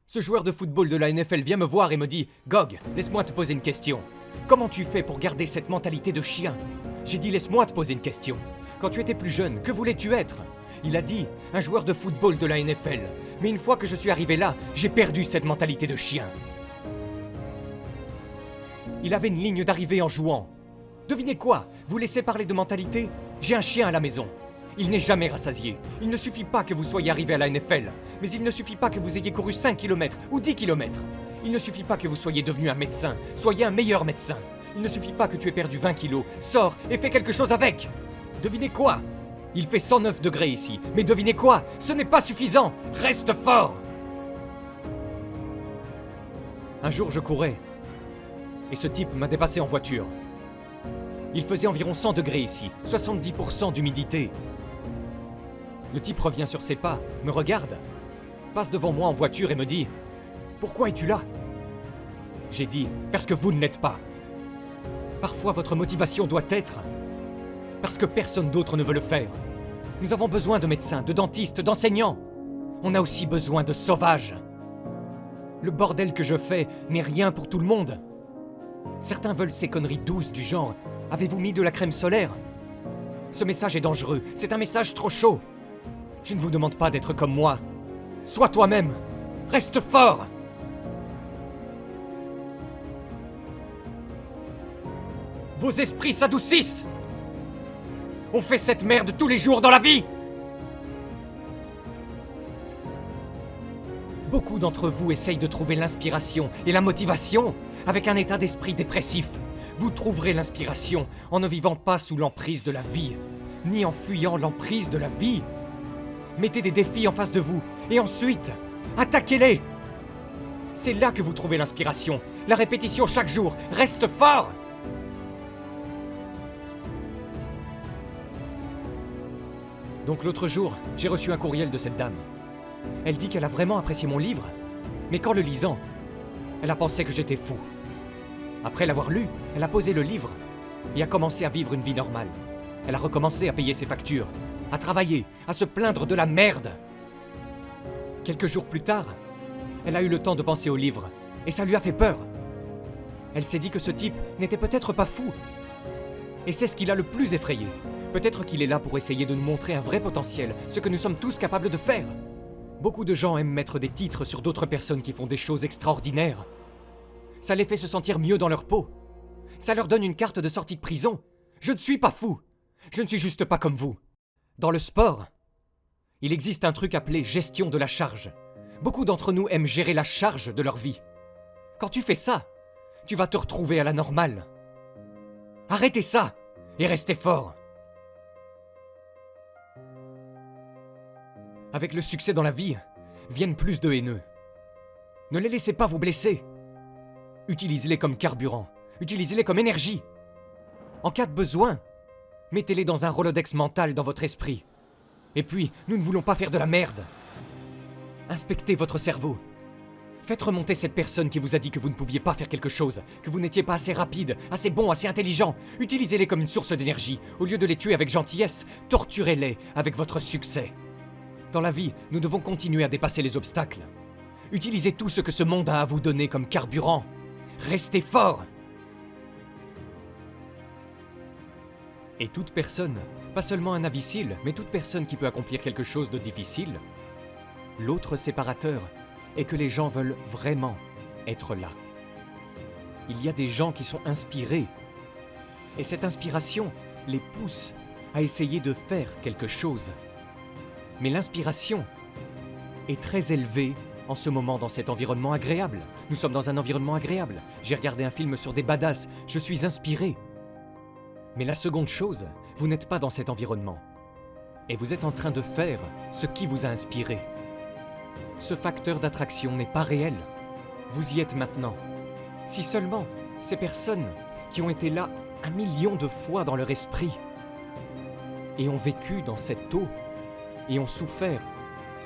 Ce joueur de football de la NFL vient me voir et me dit « Gog, laisse-moi te poser une question. Comment tu fais pour garder cette mentalité de chien ?» J'ai dit « Laisse-moi te poser une question. Quand tu étais plus jeune, que voulais-tu être ?» Il a dit « Un joueur de football de la NFL. Mais une fois que je suis arrivé là, j'ai perdu cette mentalité de chien. » Il avait une ligne d'arrivée en jouant. Devinez quoi? Vous laissez parler de mentalité? J'ai un chien à la maison. Il n'est jamais rassasié. Il ne suffit pas que vous soyez arrivé à la NFL, mais il ne suffit pas que vous ayez couru 5 km ou 10 km. Il ne suffit pas que vous soyez devenu un médecin, soyez un meilleur médecin. Il ne suffit pas que tu aies perdu 20 kilos, sors et fais quelque chose avec. Devinez quoi? Il fait 109 degrés ici, mais devinez quoi? Ce n'est pas suffisant. Reste fort. Un jour je courais, et ce type m'a dépassé en voiture. Il faisait environ 100 degrés ici, 70% d'humidité. Le type revient sur ses pas, me regarde, passe devant moi en voiture et me dit « Pourquoi es-tu là ?» J'ai dit « Parce que vous ne l'êtes pas. Parfois votre motivation doit être parce que personne d'autre ne veut le faire. Nous avons besoin de médecins, de dentistes, d'enseignants. On a aussi besoin de sauvages. Le bordel que je fais n'est rien pour tout le monde. Certains veulent ces conneries douces du genre « Avez-vous mis de la crème solaire ?» Ce message est dangereux, c'est un message trop chaud. Je ne vous demande pas d'être comme moi. Sois toi-même. Reste fort. Vos esprits s'adoucissent. On fait cette merde tous les jours dans la vie. Beaucoup d'entre vous essayent de trouver l'inspiration et la motivation avec un état d'esprit dépressif. Vous trouverez l'inspiration en ne vivant pas sous l'emprise de la vie, ni en fuyant l'emprise de la vie. Mettez des défis en face de vous, et ensuite, attaquez-les. C'est là que vous trouvez l'inspiration. La répétition chaque jour. Reste fort. Donc l'autre jour, j'ai reçu un courriel de cette dame. Elle dit qu'elle a vraiment apprécié mon livre, mais qu'en le lisant, elle a pensé que j'étais fou. Après l'avoir lu, elle a posé le livre et a commencé à vivre une vie normale. Elle a recommencé à payer ses factures, à travailler, à se plaindre de la merde. Quelques jours plus tard, elle a eu le temps de penser au livre, et ça lui a fait peur. Elle s'est dit que ce type n'était peut-être pas fou. Et c'est ce qui l'a le plus effrayé. Peut-être qu'il est là pour essayer de nous montrer un vrai potentiel, ce que nous sommes tous capables de faire. Beaucoup de gens aiment mettre des titres sur d'autres personnes qui font des choses extraordinaires. Ça les fait se sentir mieux dans leur peau. Ça leur donne une carte de sortie de prison. Je ne suis pas fou. Je ne suis juste pas comme vous. Dans le sport, il existe un truc appelé gestion de la charge. Beaucoup d'entre nous aiment gérer la charge de leur vie. Quand tu fais ça, tu vas te retrouver à la normale. Arrêtez ça et restez fort. Avec le succès dans la vie, viennent plus de haineux. Ne les laissez pas vous blesser. Utilisez-les comme carburant. Utilisez-les comme énergie. En cas de besoin, mettez-les dans un Rolodex mental dans votre esprit. Et puis, nous ne voulons pas faire de la merde. Inspectez votre cerveau. Faites remonter cette personne qui vous a dit que vous ne pouviez pas faire quelque chose, que vous n'étiez pas assez rapide, assez bon, assez intelligent. Utilisez-les comme une source d'énergie. Au lieu de les tuer avec gentillesse, torturez-les avec votre succès. Dans la vie, nous devons continuer à dépasser les obstacles. Utilisez tout ce que ce monde a à vous donner comme carburant. Restez fort. Et toute personne, pas seulement un imbécile, mais toute personne qui peut accomplir quelque chose de difficile, l'autre séparateur est que les gens veulent vraiment être là. Il y a des gens qui sont inspirés, et cette inspiration les pousse à essayer de faire quelque chose. Mais l'inspiration est très élevée en ce moment dans cet environnement agréable. Nous sommes dans un environnement agréable. J'ai regardé un film sur des badass, je suis inspiré. Mais la seconde chose, vous n'êtes pas dans cet environnement. Et vous êtes en train de faire ce qui vous a inspiré. Ce facteur d'attraction n'est pas réel. Vous y êtes maintenant. Si seulement ces personnes qui ont été là 1 million de fois dans leur esprit et ont vécu dans cette eau et ont souffert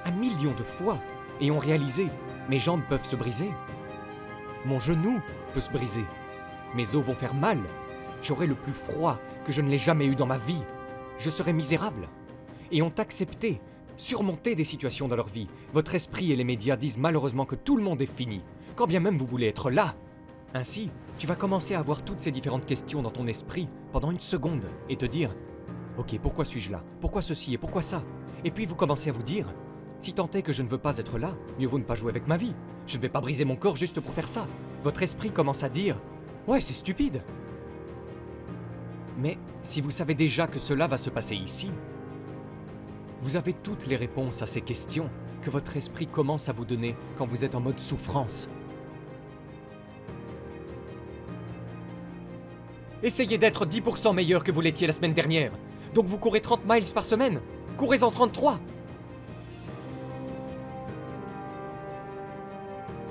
1 million de fois et ont réalisé « mes jambes peuvent se briser, mon genou peut se briser, mes os vont faire mal, j'aurai le plus froid que je ne l'ai jamais eu dans ma vie, je serai misérable » et ont accepté surmonter des situations dans leur vie. Votre esprit et les médias disent malheureusement que tout le monde est fini, quand bien même vous voulez être là. Ainsi, tu vas commencer à avoir toutes ces différentes questions dans ton esprit pendant une seconde et te dire « Ok, pourquoi suis-je là? Pourquoi ceci et pourquoi ça ?» Et puis vous commencez à vous dire « Si tant est que je ne veux pas être là, mieux vaut ne pas jouer avec ma vie. Je ne vais pas briser mon corps juste pour faire ça. » Votre esprit commence à dire « Ouais, c'est stupide. » Mais si vous savez déjà que cela va se passer ici, vous avez toutes les réponses à ces questions que votre esprit commence à vous donner quand vous êtes en mode souffrance. Essayez d'être 10% meilleur que vous l'étiez la semaine dernière. Donc vous courez 30 miles par semaine. Courez-en 33.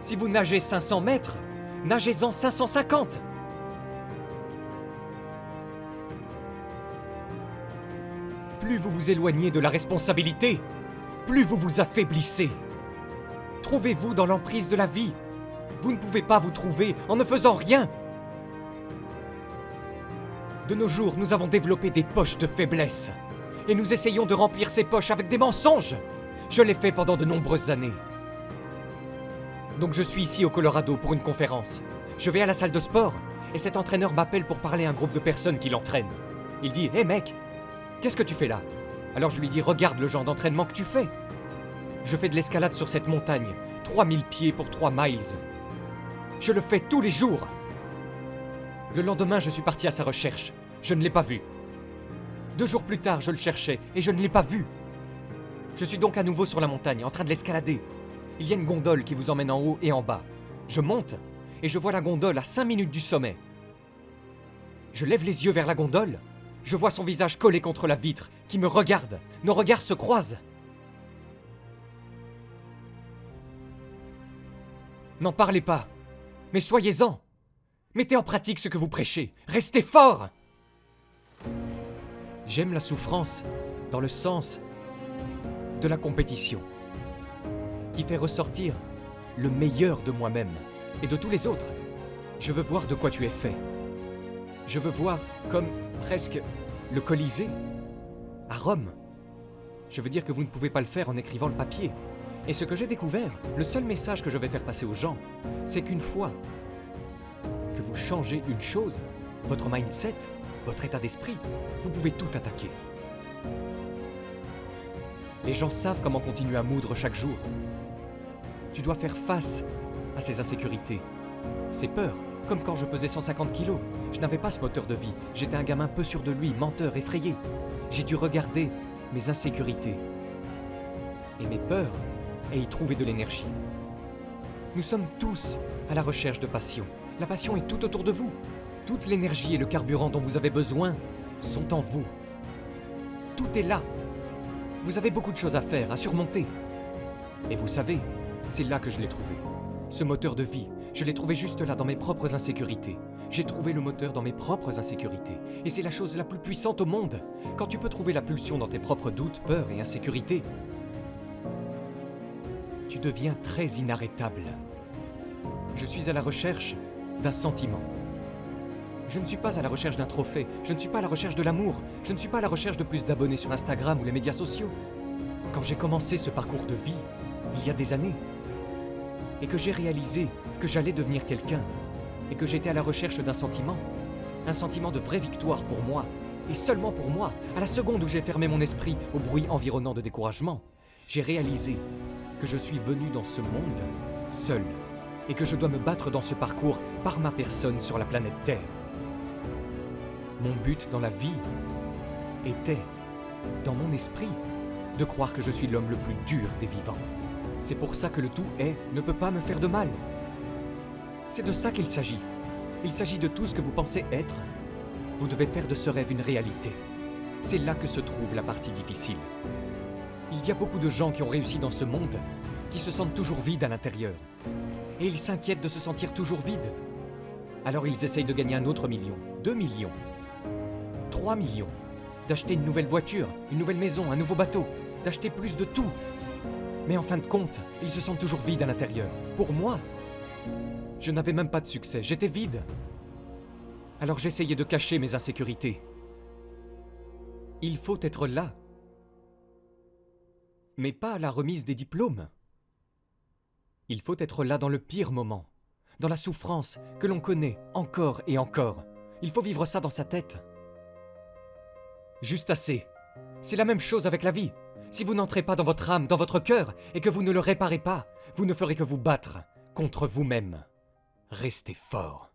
Si vous nagez 500 mètres, nagez-en 550. Plus vous vous éloignez de la responsabilité, plus vous vous affaiblissez. Trouvez-vous dans l'emprise de la vie. Vous ne pouvez pas vous trouver en ne faisant rien. De nos jours, nous avons développé des poches de faiblesse. Et nous essayons de remplir ces poches avec des mensonges. Je l'ai fait pendant de nombreuses années. Donc je suis ici au Colorado pour une conférence. Je vais à la salle de sport et cet entraîneur m'appelle pour parler à un groupe de personnes qui l'entraînent. Il dit « Hé mec, qu'est-ce que tu fais là ?» Alors je lui dis « Regarde le genre d'entraînement que tu fais. Je fais de l'escalade sur cette montagne, 3000 pieds pour 3 miles. Je le fais tous les jours. » Le lendemain, je suis parti à sa recherche. Je ne l'ai pas vu. 2 jours plus tard, je le cherchais et je ne l'ai pas vu. Je suis donc à nouveau sur la montagne, en train de l'escalader. Il y a une gondole qui vous emmène en haut et en bas. Je monte et je vois la gondole à 5 minutes du sommet. Je lève les yeux vers la gondole. Je vois son visage collé contre la vitre, qui me regarde. Nos regards se croisent. N'en parlez pas, mais soyez-en. Mettez en pratique ce que vous prêchez. Restez fort. J'aime la souffrance dans le sens de la compétition, qui fait ressortir le meilleur de moi-même et de tous les autres. Je veux voir de quoi tu es fait. Je veux voir comme presque le Colisée à Rome. Je veux dire que vous ne pouvez pas le faire en écrivant le papier. Et ce que j'ai découvert, le seul message que je vais faire passer aux gens, c'est qu'une fois que vous changez une chose, votre mindset, votre état d'esprit, vous pouvez tout attaquer. Les gens savent comment continuer à moudre chaque jour. Tu dois faire face à ces insécurités, ces peurs, comme quand je pesais 150 kilos. Je n'avais pas ce moteur de vie, j'étais un gamin peu sûr de lui, menteur, effrayé. J'ai dû regarder mes insécurités et mes peurs et y trouver de l'énergie. Nous sommes tous à la recherche de passion. La passion est tout autour de vous. Toute l'énergie et le carburant dont vous avez besoin sont en vous. Tout est là. Vous avez beaucoup de choses à faire, à surmonter. Et vous savez, c'est là que je l'ai trouvé. Ce moteur de vie, je l'ai trouvé juste là dans mes propres insécurités. J'ai trouvé le moteur dans mes propres insécurités. Et c'est la chose la plus puissante au monde. Quand tu peux trouver la pulsion dans tes propres doutes, peurs et insécurités, tu deviens très inarrêtable. Je suis à la recherche d'un sentiment. Je ne suis pas à la recherche d'un trophée, je ne suis pas à la recherche de l'amour, je ne suis pas à la recherche de plus d'abonnés sur Instagram ou les médias sociaux. Quand j'ai commencé ce parcours de vie, il y a des années, et que j'ai réalisé que j'allais devenir quelqu'un, et que j'étais à la recherche d'un sentiment, un sentiment de vraie victoire pour moi, et seulement pour moi, à la seconde où j'ai fermé mon esprit au bruit environnant de découragement, j'ai réalisé que je suis venu dans ce monde seul, et que je dois me battre dans ce parcours par ma personne sur la planète Terre. Mon but dans la vie était, dans mon esprit, de croire que je suis l'homme le plus dur des vivants. C'est pour ça que le tout est ne peut pas me faire de mal. C'est de ça qu'il s'agit. Il s'agit de tout ce que vous pensez être. Vous devez faire de ce rêve une réalité. C'est là que se trouve la partie difficile. Il y a beaucoup de gens qui ont réussi dans ce monde, qui se sentent toujours vides à l'intérieur. Et ils s'inquiètent de se sentir toujours vides. Alors ils essayent de gagner un autre million, 2 millions, 3 millions, d'acheter une nouvelle voiture, une nouvelle maison, un nouveau bateau, d'acheter plus de tout. Mais en fin de compte, ils se sentent toujours vides à l'intérieur. Pour moi, je n'avais même pas de succès, j'étais vide. Alors j'essayais de cacher mes insécurités. Il faut être là. mais pas à la remise des diplômes. Il faut être là dans le pire moment, dans la souffrance que l'on connaît encore et encore. Il faut vivre ça dans sa tête. Juste assez. C'est la même chose avec la vie. Si vous n'entrez pas dans votre âme, dans votre cœur, et que vous ne le réparez pas, vous ne ferez que vous battre contre vous-même. Restez fort.